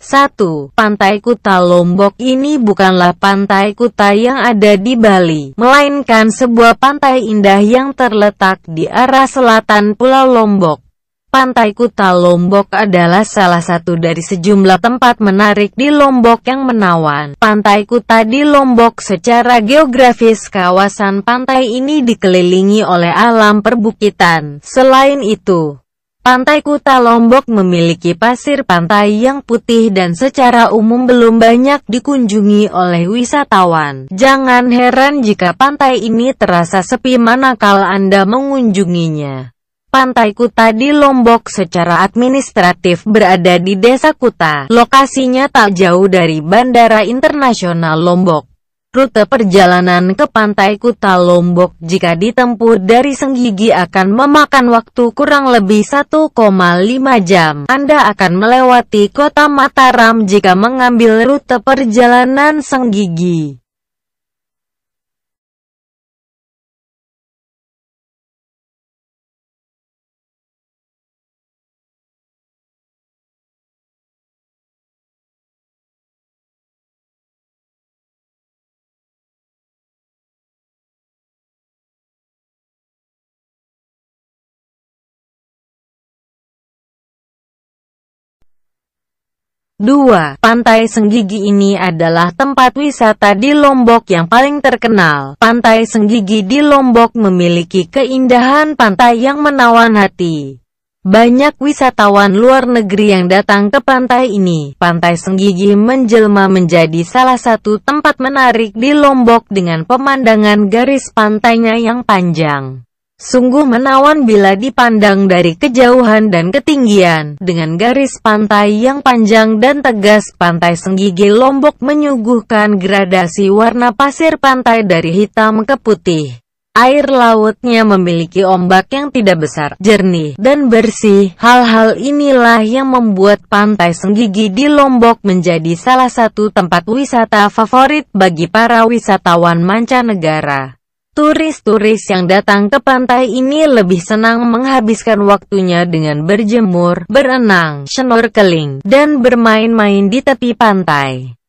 1. Pantai Kuta Lombok ini bukanlah pantai Kuta yang ada di Bali, melainkan sebuah pantai indah yang terletak di arah selatan Pulau Lombok. Pantai Kuta Lombok adalah salah satu dari sejumlah tempat menarik di Lombok yang menawan. Pantai Kuta di Lombok secara geografis, kawasan pantai ini dikelilingi oleh alam perbukitan. Selain itu, Pantai Kuta Lombok memiliki pasir pantai yang putih dan secara umum belum banyak dikunjungi oleh wisatawan. Jangan heran jika pantai ini terasa sepi manakala Anda mengunjunginya. Pantai Kuta di Lombok secara administratif berada di Desa Kuta. Lokasinya tak jauh dari Bandara Internasional Lombok. Rute perjalanan ke Pantai Kuta Lombok jika ditempuh dari Senggigi akan memakan waktu kurang lebih 1,5 jam. Anda akan melewati kota Mataram jika mengambil rute perjalanan Senggigi. Dua, Pantai Senggigi ini adalah tempat wisata di Lombok yang paling terkenal. Pantai Senggigi di Lombok memiliki keindahan pantai yang menawan hati. Banyak wisatawan luar negeri yang datang ke pantai ini. Pantai Senggigi menjelma menjadi salah satu tempat menarik di Lombok dengan pemandangan garis pantainya yang panjang. Sungguh menawan bila dipandang dari kejauhan dan ketinggian. Dengan garis pantai yang panjang dan tegas, Pantai Senggigi Lombok menyuguhkan gradasi warna pasir pantai dari hitam ke putih. Air lautnya memiliki ombak yang tidak besar, jernih, dan bersih. Hal-hal inilah yang membuat Pantai Senggigi di Lombok menjadi salah satu tempat wisata favorit bagi para wisatawan mancanegara. Turis-turis yang datang ke pantai ini lebih senang menghabiskan waktunya dengan berjemur, berenang, snorkeling, dan bermain-main di tepi pantai.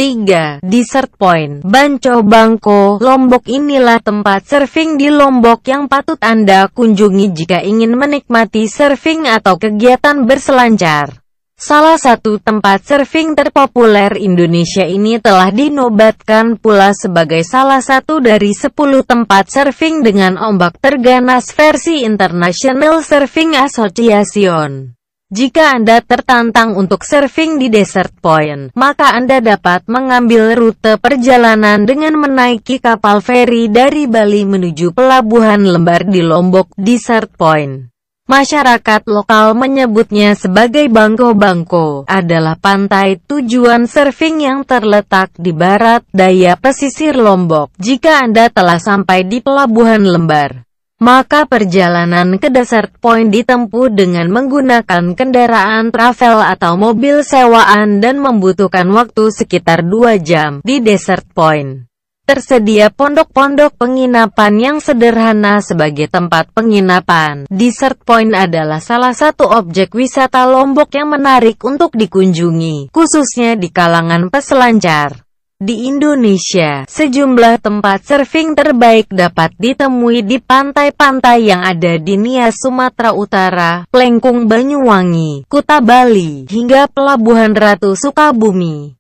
Tiga, Desert Point, Banco Bangko, Lombok. Inilah tempat surfing di Lombok yang patut Anda kunjungi jika ingin menikmati surfing atau kegiatan berselancar. Salah satu tempat surfing terpopuler Indonesia ini telah dinobatkan pula sebagai salah satu dari 10 tempat surfing dengan ombak terganas versi International Surfing Association. Jika Anda tertantang untuk surfing di Desert Point, maka Anda dapat mengambil rute perjalanan dengan menaiki kapal feri dari Bali menuju Pelabuhan Lembar di Lombok, Desert Point. Masyarakat lokal menyebutnya sebagai Bangko. Bangko adalah pantai tujuan surfing yang terletak di barat daya pesisir Lombok. Jika Anda telah sampai di Pelabuhan Lembar, maka perjalanan ke Desert Point ditempuh dengan menggunakan kendaraan travel atau mobil sewaan dan membutuhkan waktu sekitar 2 jam. Di Desert Point tersedia pondok-pondok penginapan yang sederhana sebagai tempat penginapan. Desert Point adalah salah satu objek wisata Lombok yang menarik untuk dikunjungi, khususnya di kalangan peselancar. Di Indonesia, sejumlah tempat surfing terbaik dapat ditemui di pantai-pantai yang ada di Nias, Sumatera Utara, Plengkung, Banyuwangi, Kuta, Bali, hingga Pelabuhan Ratu, Sukabumi.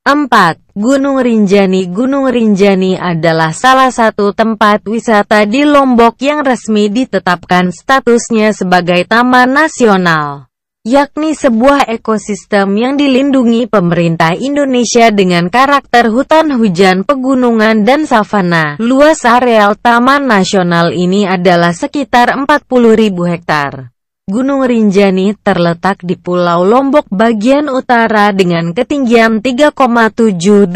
4. Gunung Rinjani. Gunung Rinjani adalah salah satu tempat wisata di Lombok yang resmi ditetapkan statusnya sebagai Taman Nasional, yakni sebuah ekosistem yang dilindungi pemerintah Indonesia dengan karakter hutan hujan, pegunungan, dan savana. Luas areal Taman Nasional ini adalah sekitar 40.000 hektar. Gunung Rinjani terletak di Pulau Lombok bagian utara dengan ketinggian 3,726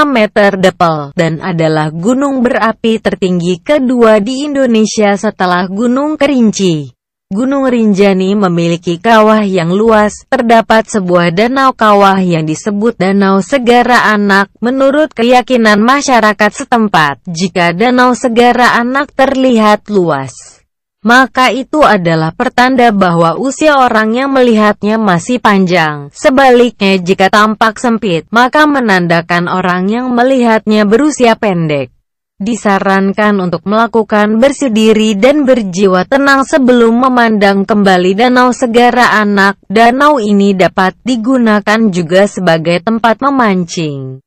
meter depel, dan adalah gunung berapi tertinggi kedua di Indonesia setelah Gunung Kerinci. Gunung Rinjani memiliki kawah yang luas, terdapat sebuah danau kawah yang disebut Danau Segara Anak. Menurut keyakinan masyarakat setempat, jika Danau Segara Anak terlihat luas, maka itu adalah pertanda bahwa usia orang yang melihatnya masih panjang. Sebaliknya, jika tampak sempit, maka menandakan orang yang melihatnya berusia pendek. Disarankan untuk melakukan bersih diri dan berjiwa tenang sebelum memandang kembali Danau Segara Anak. Danau ini dapat digunakan juga sebagai tempat memancing.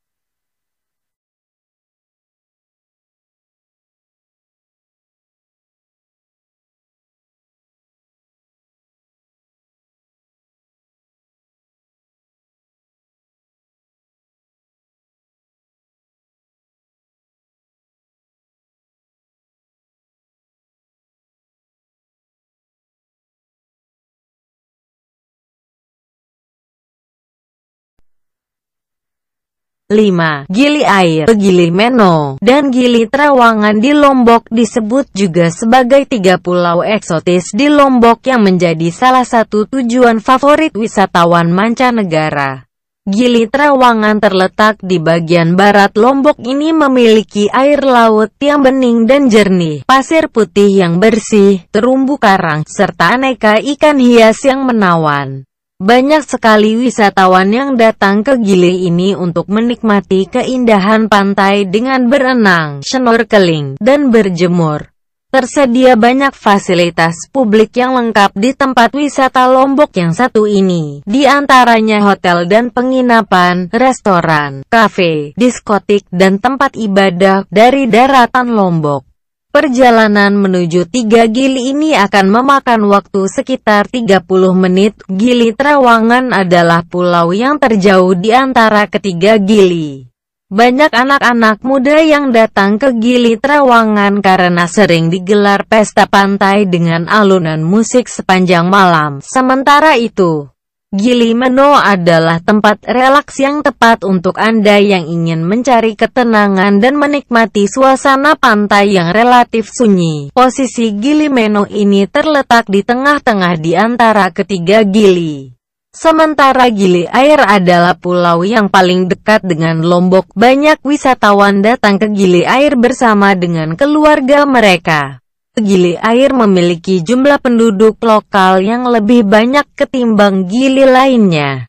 Gili air, Gili Meno, dan Gili Trawangan di Lombok disebut juga sebagai 3 pulau eksotis di Lombok yang menjadi salah satu tujuan favorit wisatawan mancanegara. Gili Trawangan terletak di bagian barat Lombok. Ini memiliki air laut yang bening dan jernih, pasir putih yang bersih, terumbu karang, serta aneka ikan hias yang menawan. Banyak sekali wisatawan yang datang ke Gili ini untuk menikmati keindahan pantai dengan berenang, snorkeling, dan berjemur. Tersedia banyak fasilitas publik yang lengkap di tempat wisata Lombok yang satu ini, di antaranya hotel dan penginapan, restoran, kafe, diskotik, dan tempat ibadah dari daratan Lombok. Perjalanan menuju 3 Gili ini akan memakan waktu sekitar 30 menit. Gili Trawangan adalah pulau yang terjauh di antara ketiga Gili. Banyak anak-anak muda yang datang ke Gili Trawangan karena sering digelar pesta pantai dengan alunan musik sepanjang malam. Sementara itu, Gili Meno adalah tempat relaks yang tepat untuk Anda yang ingin mencari ketenangan dan menikmati suasana pantai yang relatif sunyi. Posisi Gili Meno ini terletak di tengah-tengah di antara ketiga Gili. Sementara Gili Air adalah pulau yang paling dekat dengan Lombok. Banyak wisatawan datang ke Gili Air bersama dengan keluarga mereka. Gili Air memiliki jumlah penduduk lokal yang lebih banyak ketimbang Gili lainnya.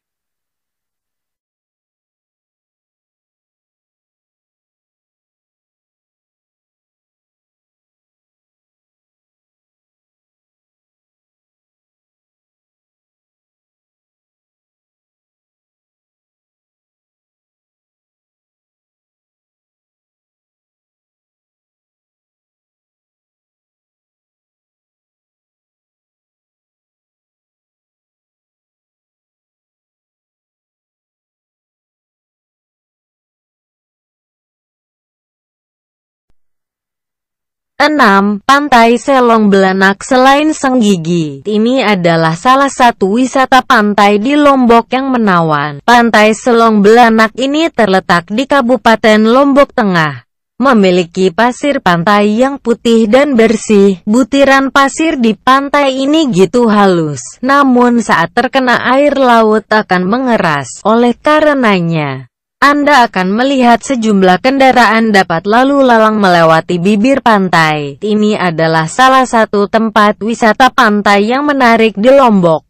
Pantai Selong Belanak. Selain Senggigi, ini adalah salah satu wisata pantai di Lombok yang menawan. Pantai Selong Belanak ini terletak di Kabupaten Lombok Tengah. Memiliki pasir pantai yang putih dan bersih. Butiran pasir di pantai ini gitu halus, namun saat terkena air laut akan mengeras. Oleh karenanya, Anda akan melihat sejumlah kendaraan dapat lalu lalang melewati bibir pantai. Ini adalah salah satu tempat wisata pantai yang menarik di Lombok.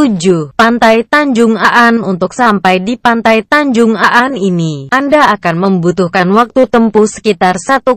7. Pantai Tanjung Aan. Untuk sampai di Pantai Tanjung Aan ini, Anda akan membutuhkan waktu tempuh sekitar 1,5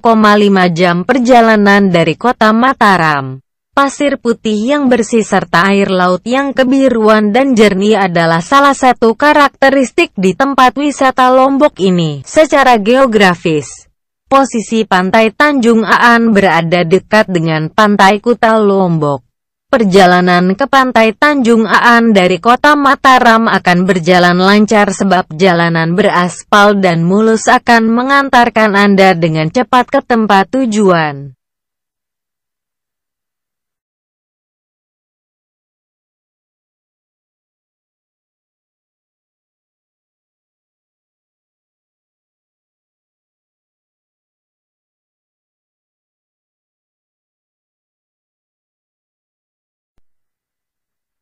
jam perjalanan dari kota Mataram. Pasir putih yang bersih serta air laut yang kebiruan dan jernih adalah salah satu karakteristik di tempat wisata Lombok ini. Secara geografis, posisi Pantai Tanjung Aan berada dekat dengan Pantai Kuta Lombok. Perjalanan ke Pantai Tanjung Aan dari kota Mataram akan berjalan lancar sebab jalanan beraspal dan mulus akan mengantarkan Anda dengan cepat ke tempat tujuan.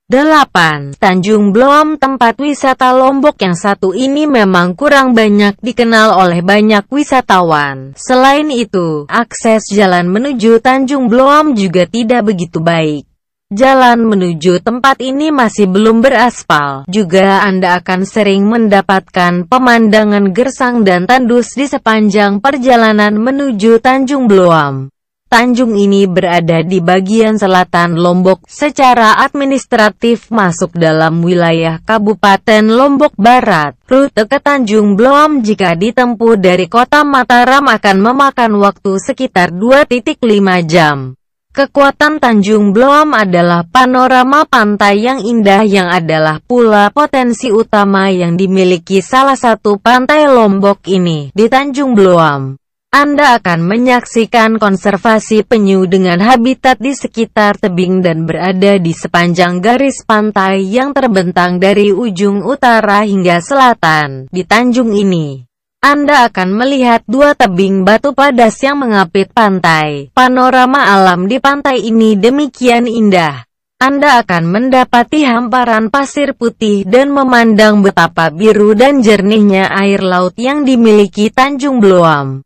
Delapan. Tanjung Bloam. Tempat wisata Lombok yang satu ini memang kurang banyak dikenal oleh banyak wisatawan. Selain itu, akses jalan menuju Tanjung Bloam juga tidak begitu baik. Jalan menuju tempat ini masih belum beraspal. Juga Anda akan sering mendapatkan pemandangan gersang dan tandus di sepanjang perjalanan menuju Tanjung Bloam. Tanjung ini berada di bagian selatan Lombok, secara administratif masuk dalam wilayah Kabupaten Lombok Barat. Rute ke Tanjung Bloam jika ditempuh dari kota Mataram akan memakan waktu sekitar 2,5 jam. Kekuatan Tanjung Bloam adalah panorama pantai yang indah yang adalah pula potensi utama yang dimiliki salah satu pantai Lombok ini, di Tanjung Bloam. Anda akan menyaksikan konservasi penyu dengan habitat di sekitar tebing dan berada di sepanjang garis pantai yang terbentang dari ujung utara hingga selatan. Di Tanjung ini, Anda akan melihat dua tebing batu padas yang mengapit pantai. Panorama alam di pantai ini demikian indah. Anda akan mendapati hamparan pasir putih dan memandang betapa biru dan jernihnya air laut yang dimiliki Tanjung Bloam.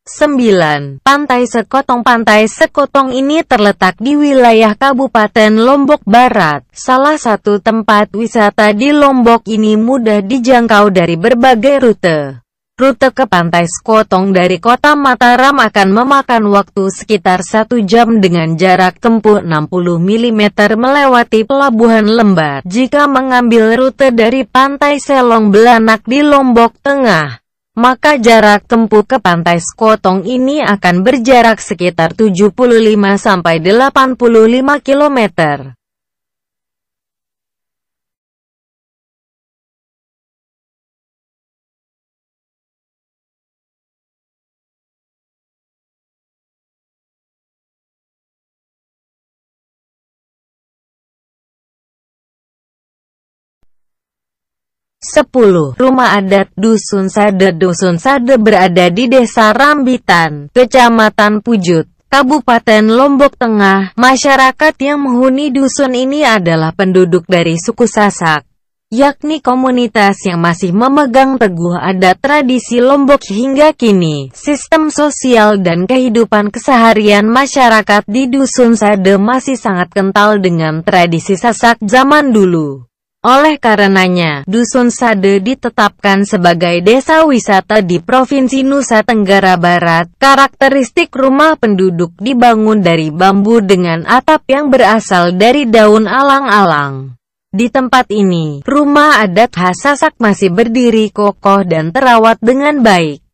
Sembilan. Pantai Sekotong. Pantai Sekotong ini terletak di wilayah Kabupaten Lombok Barat. Salah satu tempat wisata di Lombok ini mudah dijangkau dari berbagai rute. Rute ke Pantai Sekotong dari kota Mataram akan memakan waktu sekitar 1 jam dengan jarak tempuh 60 mm melewati Pelabuhan Lembar. Jika mengambil rute dari Pantai Selong Belanak di Lombok Tengah, maka jarak tempuh ke Pantai Sekotong ini akan berjarak sekitar 75–85 km. Sepuluh. Rumah adat Dusun Sade. Dusun Sade berada di Desa Rambitan, Kecamatan Pujut, Kabupaten Lombok Tengah. Masyarakat yang menghuni dusun ini adalah penduduk dari suku Sasak, yakni komunitas yang masih memegang teguh adat tradisi Lombok hingga kini. Sistem sosial dan kehidupan keseharian masyarakat di Dusun Sade masih sangat kental dengan tradisi Sasak zaman dulu. Oleh karenanya, Dusun Sade ditetapkan sebagai desa wisata di Provinsi Nusa Tenggara Barat. Karakteristik rumah penduduk dibangun dari bambu dengan atap yang berasal dari daun alang-alang. Di tempat ini, rumah adat khas Sasak masih berdiri kokoh dan terawat dengan baik.